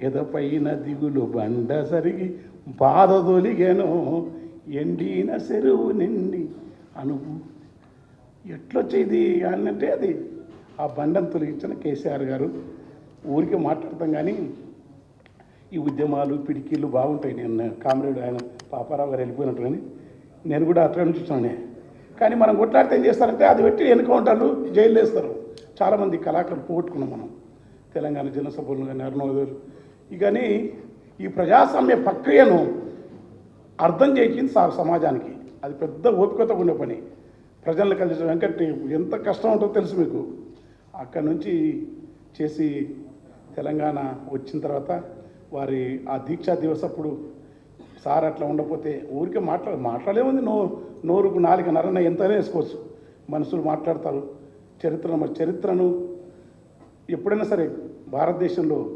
ఎదపైన దిగులు బండ సరిగి బాధ తొలిగెను ఎండిన చెరువు నిండి అనుభూ ఎట్లొచ్చేది అనంటే అది ఆ బండను తొలగించిన కేసీఆర్ గారు. ఊరికే మాట్లాడతాం కానీ ఈ ఉద్యమాలు పిడికిళ్ళు బాగుంటాయి. నేను కామ్రేడ్ ఆయన పాపారావు గారు వెళ్ళిపోయినట్టు కానీ నేను కూడా అట్లా నుంచి చూసానే. కానీ మనం కొట్లాడితే ఏం చేస్తారంటే అది పెట్టి ఎన్కౌంటర్లు జైలు వేస్తారు. చాలామంది కళాకారులు పోగొట్టుకున్నాం మనం తెలంగాణ జనసభలు కానీ అరుణోదయులు. కానీ ఈ ప్రజాస్వామ్య ప్రక్రియను అర్థం చేయించింది సమాజానికి. అది పెద్ద ఓపికతో ఉండే పని. ప్రజలను కలిసి వెంకట్ ఎంత కష్టం ఉంటుందో తెలుసు మీకు. అక్కడి నుంచి చేసి తెలంగాణ వచ్చిన తర్వాత వారి ఆ దీక్షా దివస్ అప్పుడు సార్ అట్లా ఉండకపోతే ఊరికే మాట్లాడలేముంది. నోరుకు నాలుగు నరన ఎంతనే వేసుకోవచ్చు. మనుషులు మాట్లాడతారు. చరిత్రను ఎప్పుడైనా సరే భారతదేశంలో